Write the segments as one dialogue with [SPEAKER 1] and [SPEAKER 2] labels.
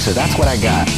[SPEAKER 1] So that's what I got.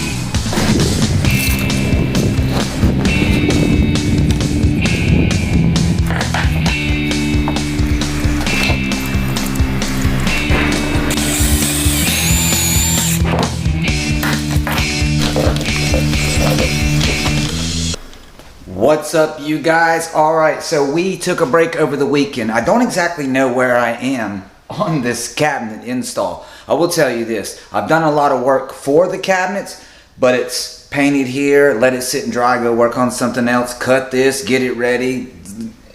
[SPEAKER 1] What's up, you guys? Alright, so we took a break over the weekend. I don't exactly know where I am on this cabinet install. I will tell you this, I've done a lot of work for the cabinets, but it's painted here, let it sit and dry, go work on something else, cut this, get it ready.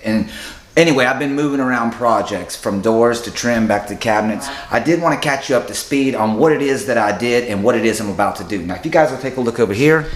[SPEAKER 1] And anyway, I've been moving around projects from doors to trim back to cabinets. I did want to catch you up to speed on what it is that I did and what it is I'm about to do. Now, if you guys will take a look over here,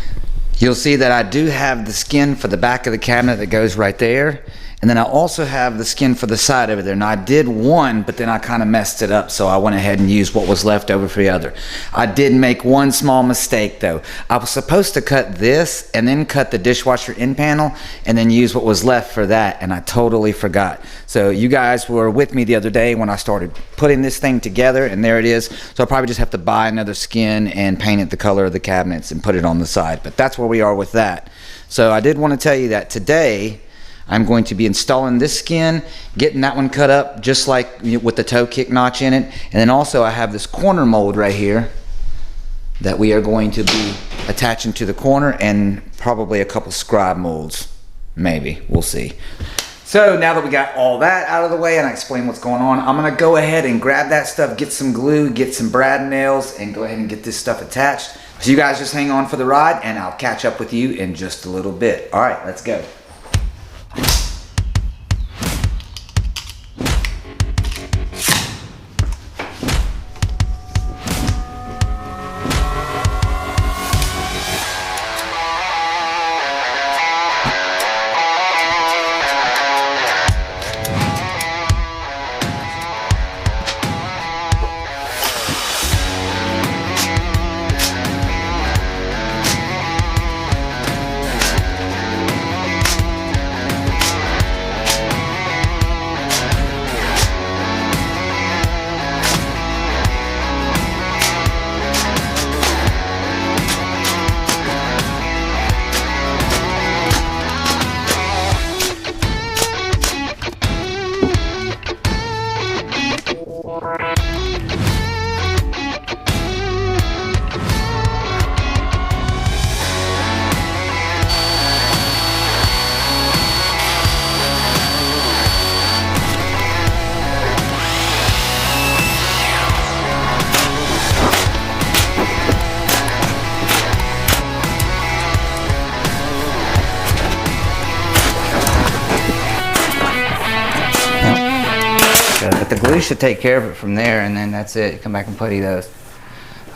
[SPEAKER 1] you'll see that I do have the skin for the back of the cabinet that goes right there. And then I also have the skin for the side over there. Now I did one, but then I kind of messed it up, so I went ahead and used what was left over for the other. I did make one small mistake though. I was supposed to cut this and then cut the dishwasher end panel and then use what was left for that, and I totally forgot. So you guys were with me the other day when I started putting this thing together, and there it is. So I'll probably just have to buy another skin and paint it the color of the cabinets and put it on the side, but that's where we are with that. So I did want to tell you that today I'm going to be installing this skin, getting that one cut up just like with the toe kick notch in it. And then also I have this corner mold right here that we are going to be attaching to the corner, and probably a couple scribe molds, maybe, we'll see. So now that we got all that out of the way and I explained what's going on, I'm gonna go ahead and grab that stuff, get some glue, get some brad nails, and go ahead and get this stuff attached. So you guys just hang on for the ride and I'll catch up with you in just a little bit. All right, let's go. But the glue should take care of it from there, and then that's it. Come back and putty those.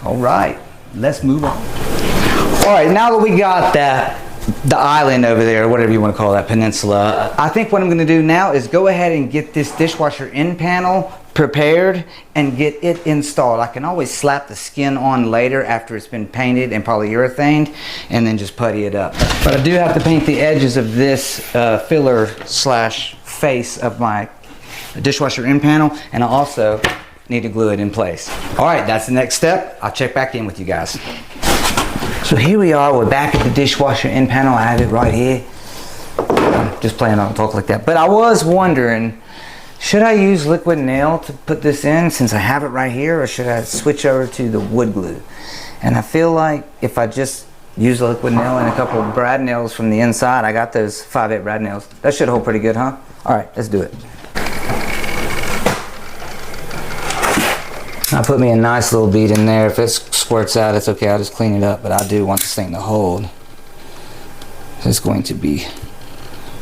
[SPEAKER 1] All right, let's move on. All right, now that we got the island over there, whatever you want to call that, peninsula, I think what I'm going to do now is go ahead and get this dishwasher end panel prepared and get it installed. I can always slap the skin on later after it's been painted and polyurethaned, and then just putty it up. But I do have to paint the edges of this filler slash face of my dishwasher end panel, and I also need to glue it in place. All right, that's the next step. I'll check back in with you guys. So here we are, we're back at the dishwasher end panel. I have it right here. I'm just playing on talk like that. But I was wondering, should I use liquid nail to put this in since I have it right here, or should I switch over to the wood glue? And I feel like if I just use a liquid nail and a couple of brad nails from the inside, I got those 5/8 brad nails. That should hold pretty good, huh? All right, let's do it. I put me a nice little bead in there. If it squirts out, it's okay, I'll just clean it up, but I do want this thing to hold. It's going to be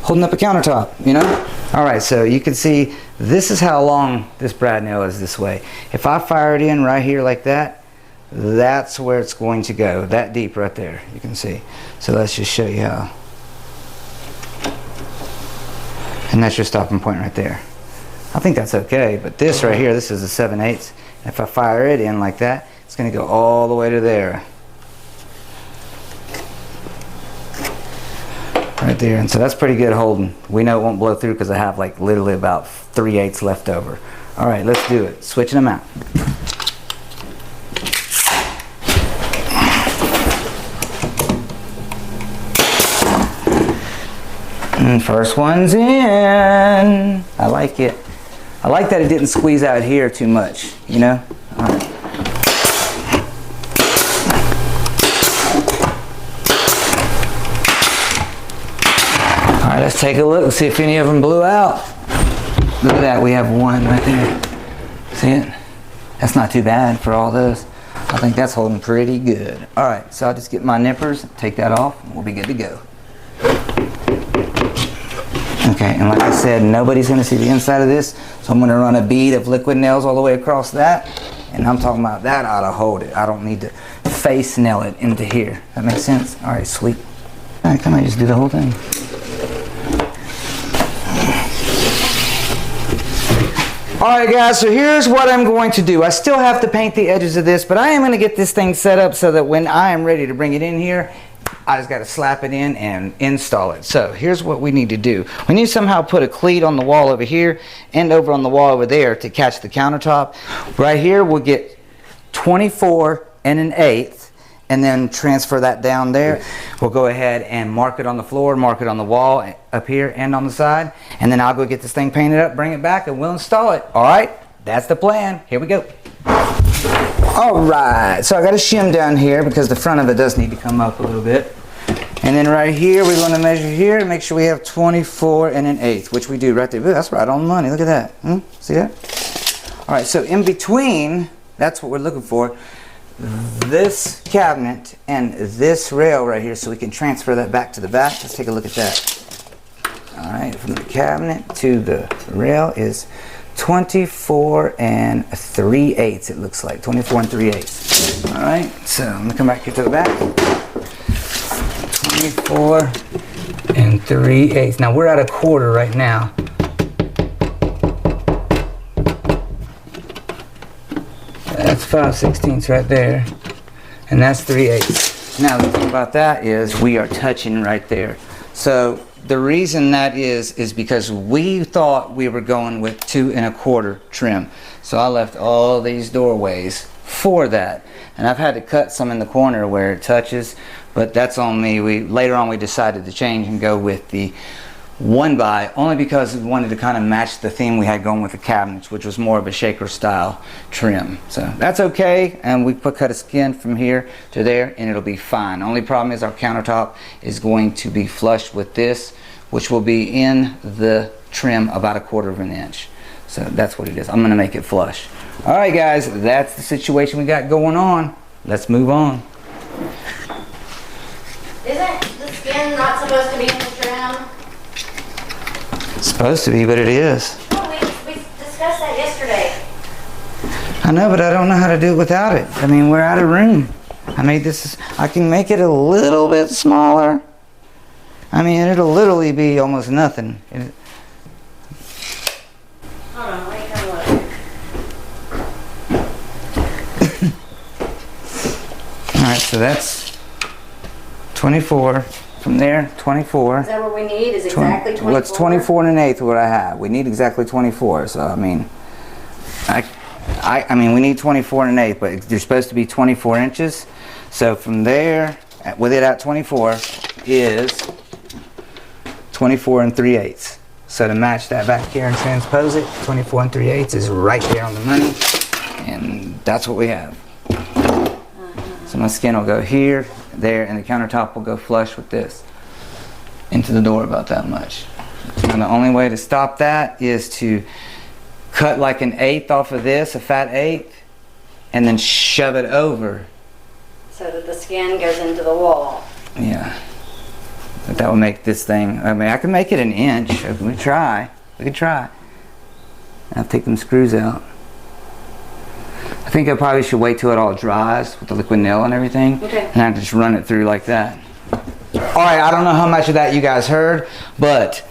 [SPEAKER 1] holding up a countertop, you know? All right, so you can see this is how long this brad nail is this way. If I fire it in right here like that, that's where it's going to go, that deep right there, you can see. So let's just show you how. And that's your stopping point right there. I think that's okay, but this right here, this is a 7/8. If I fire it in like that, it's going to go all the way to there. Right there, and so that's pretty good holding. We know it won't blow through because I have like literally about 3/8 left over. All right, let's do it. Switching them out. First one's in. I like it. I like that it didn't squeeze out here too much, you know? All right. All right, let's take a look and see if any of them blew out. Look at that, we have one right there. See it? That's not too bad for all those. I think that's holding pretty good. All right, so I'll just get my nippers, take that off, and we'll be good to go. Okay, and like I said, nobody's gonna see the inside of this, so I'm gonna run a bead of liquid nails all the way across that, and I'm talking about that ought to hold it. I don't need to face nail it into here. That makes sense? All right, sweet. All right, come on, just do the whole thing. Alright guys, so here's what I'm going to do. I still have to paint the edges of this, but I am going to get this thing set up so that when I am ready to bring it in here, I just got to slap it in and install it. So here's what we need to do. We need to somehow put a cleat on the wall over here and over on the wall over there to catch the countertop. Right here we'll get 24 1/8 and then transfer that down there. We'll go ahead and mark it on the floor, mark it on the wall up here and on the side, and then I'll go get this thing painted up, bring it back, and we'll install it. All right, that's the plan. Here we go. All right, so I got a shim down here because the front of it does need to come up a little bit. And then right here, we're going to measure here and make sure we have 24 1/8, which we do right there. Ooh, that's right on the money. Look at that. See that? All right, so in between, that's what we're looking for. This cabinet and this rail right here, so we can transfer that back to the back. Let's take a look at that. All right, from the cabinet to the rail is 24 3/8. It looks like 24 3/8. All right, so I'm gonna come back here to the back. 24 3/8. Now we're at a quarter right now. That's 5/16 right there, and that's 3/8. Now the thing about that is we are touching right there. So the reason that is because we thought we were going with 2 1/4 trim. So I left all these doorways for that, and I've had to cut some in the corner where it touches, but that's on me. Later on we decided to change and go with the 1x, only because we wanted to kind of match the theme we had going with the cabinets, which was more of a shaker style trim. So that's okay, and we cut a skin from here to there and it'll be fine. Only problem is our countertop is going to be flush with this, which will be in the trim about 1/4 inch. So that's what it is. I'm going to make it flush. All right guys, that's the situation we got going on. Let's move on.
[SPEAKER 2] Isn't the skin not supposed to be in the trim?
[SPEAKER 1] Supposed to be, but it is.
[SPEAKER 2] Oh, we discussed that yesterday.
[SPEAKER 1] I know, but I don't know how to do it without it. I mean, we're out of room. I made this, I can make it a little bit smaller. I mean, it'll literally be almost nothing.
[SPEAKER 2] Hold on, wait, come look.
[SPEAKER 1] All right, so that's 24. From there, 24.
[SPEAKER 2] Is that what we need? Is exactly 24?
[SPEAKER 1] Well, it's 24 1/8 what I have. We need exactly 24. So I mean, I mean we need 24 1/8, but they're supposed to be 24 inches. So from there, with it at 24, is 24 3/8. So to match that back here and transpose it, 24 3/8 is right there on the money, and that's what we have. So my skin will go here, there, and the countertop will go flush with this into the door about that much. And the only way to stop that is to cut like an 1/8 off of this, a fat 1/8, and then shove it over.
[SPEAKER 2] So that the skin goes into the wall.
[SPEAKER 1] Yeah. But that will make this thing, I mean, I can make it 1 inch. We could try. I'll take them screws out. I think I probably should wait till it all dries with the liquid nail and everything.
[SPEAKER 2] Okay.
[SPEAKER 1] And I just run it through like that. Alright, I don't know how much of that you guys heard, but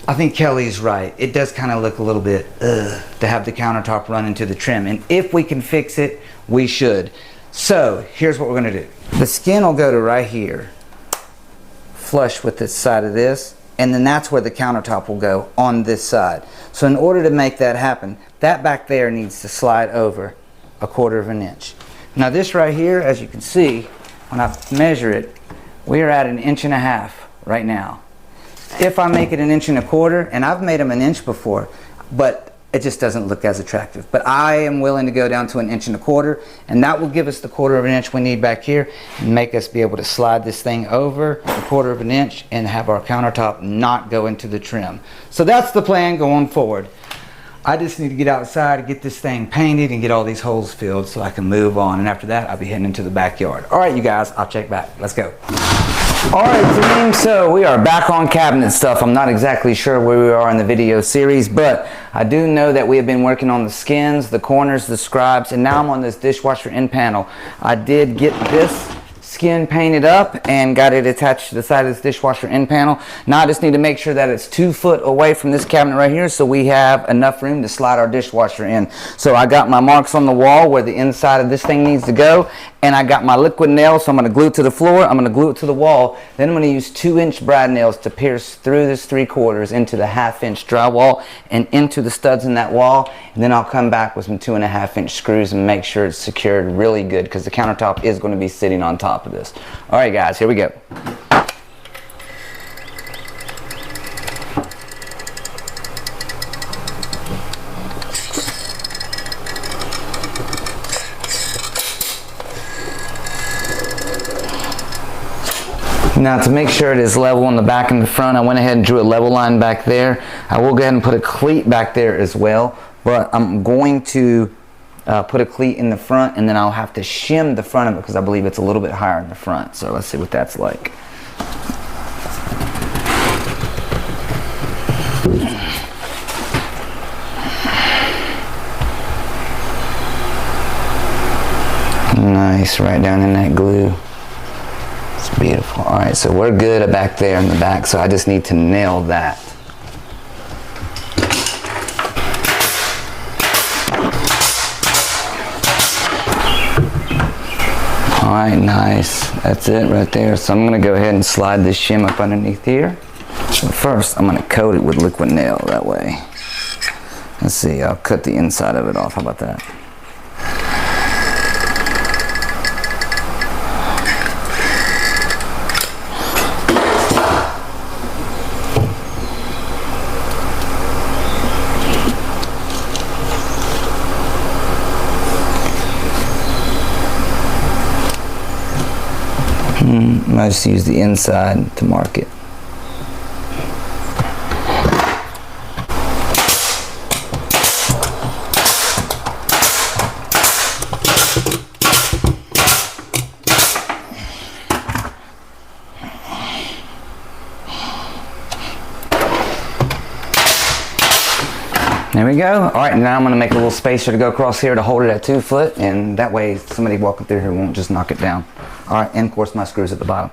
[SPEAKER 1] I think Kelly's right. It does kind of look a little bit to have the countertop run into the trim. And if we can fix it, we should. So, here's what we're going to do. The skin will go to right here, flush with this side of this, and then that's where the countertop will go on this side. So in order to make that happen, that back there needs to slide over 1/4 inch. Now this right here, as you can see, when I measure it, we are at 1.5 inches right now. if I make it 1.25 inches, and I've made them 1 inch before, but it just doesn't look as attractive. But I am willing to go down to 1.25 inches, and that will give us the 1/4 inch we need back here and make us be able to slide this thing over 1/4 inch and have our countertop not go into the trim. So that's the plan going forward. I just need to get outside and get this thing painted and get all these holes filled so I can move on. And after that, I'll be heading into the backyard. All right, you guys, I'll check back. Let's go. All right, team, so we are back on cabinet stuff. I'm not exactly sure where we are in the video series, but I do know that we have been working on the skins, the corners, the scribes, and now I'm on this dishwasher end panel. I did get this skin painted up and got it attached to the side of this dishwasher end panel. Now I just need to make sure that it's 2 foot away from this cabinet right here so we have enough room to slide our dishwasher in. So I got my marks on the wall where the inside of this thing needs to go, and I got my liquid nail, so I'm going to glue it to the floor, I'm going to glue it to the wall, then I'm going to use 2-inch brad nails to pierce through this 3/4 into the 1/2 inch drywall and into the studs in that wall, and then I'll come back with some 2.5 inch screws and make sure it's secured really good because the countertop is going to be sitting on top of this. All right, guys, here we go. Now, to make sure it is level on the back and the front, I went ahead and drew a level line back there. I will go ahead and put a cleat back there as well, but I'm going to put a cleat in the front, and then I'll have to shim the front of it because I believe it's a little bit higher in the front. So let's see what that's like. Nice, right down in that glue. It's beautiful. All right, so we're good back there in the back, so I just need to nail that. All right, nice. That's it right there. So I'm gonna go ahead and slide this shim up underneath here. But first, I'm gonna coat it with liquid nail that way. Let's see, I'll cut the inside of it off. How about that? I just use the inside to mark it. There we go. All right, now I'm going to make a little spacer to go across here to hold it at 2 foot, and that way somebody walking through here won't just knock it down. All right, and of course my screws at the bottom.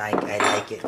[SPEAKER 1] I like it.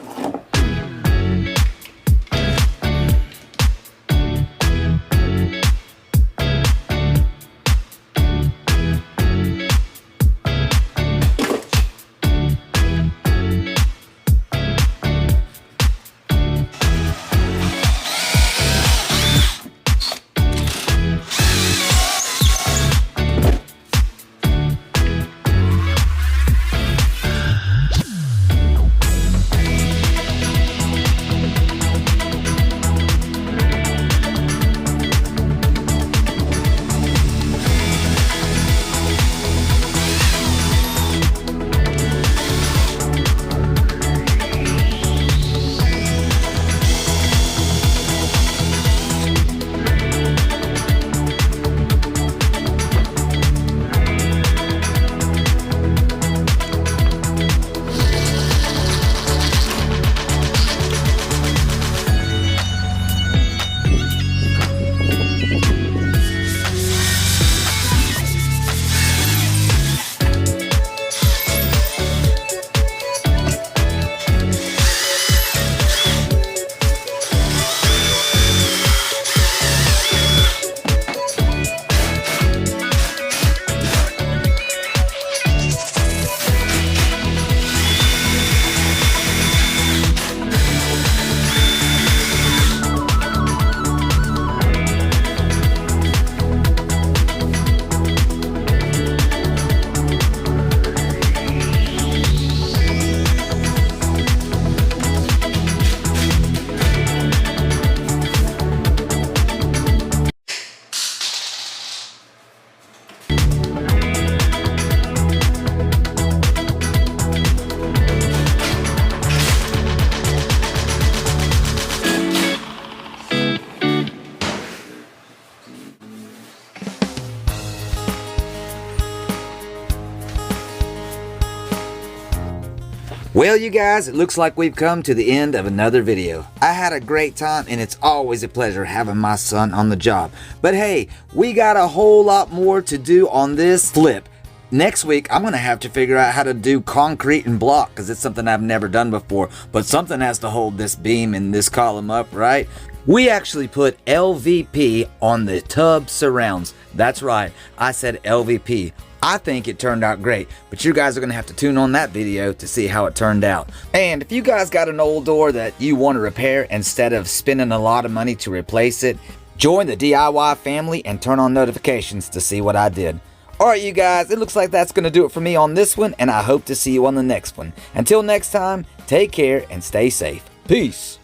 [SPEAKER 1] Well, you guys, it looks like we've come to the end of another video. I had a great time, and it's always a pleasure having my son on the job. But hey, we got a whole lot more to do on this flip. Next week, I'm going to have to figure out how to do concrete and block, because it's something I've never done before. But something has to hold this beam and this column up, right? We actually put LVP on the tub surrounds. That's right, I said LVP. I think it turned out great, but you guys are going to have to tune on that video to see how it turned out. And if you guys got an old door that you want to repair instead of spending a lot of money to replace it, join the DIY family and turn on notifications to see what I did. Alright you guys, it looks like that's going to do it for me on this one, and I hope to see you on the next one. Until next time, take care and stay safe. Peace.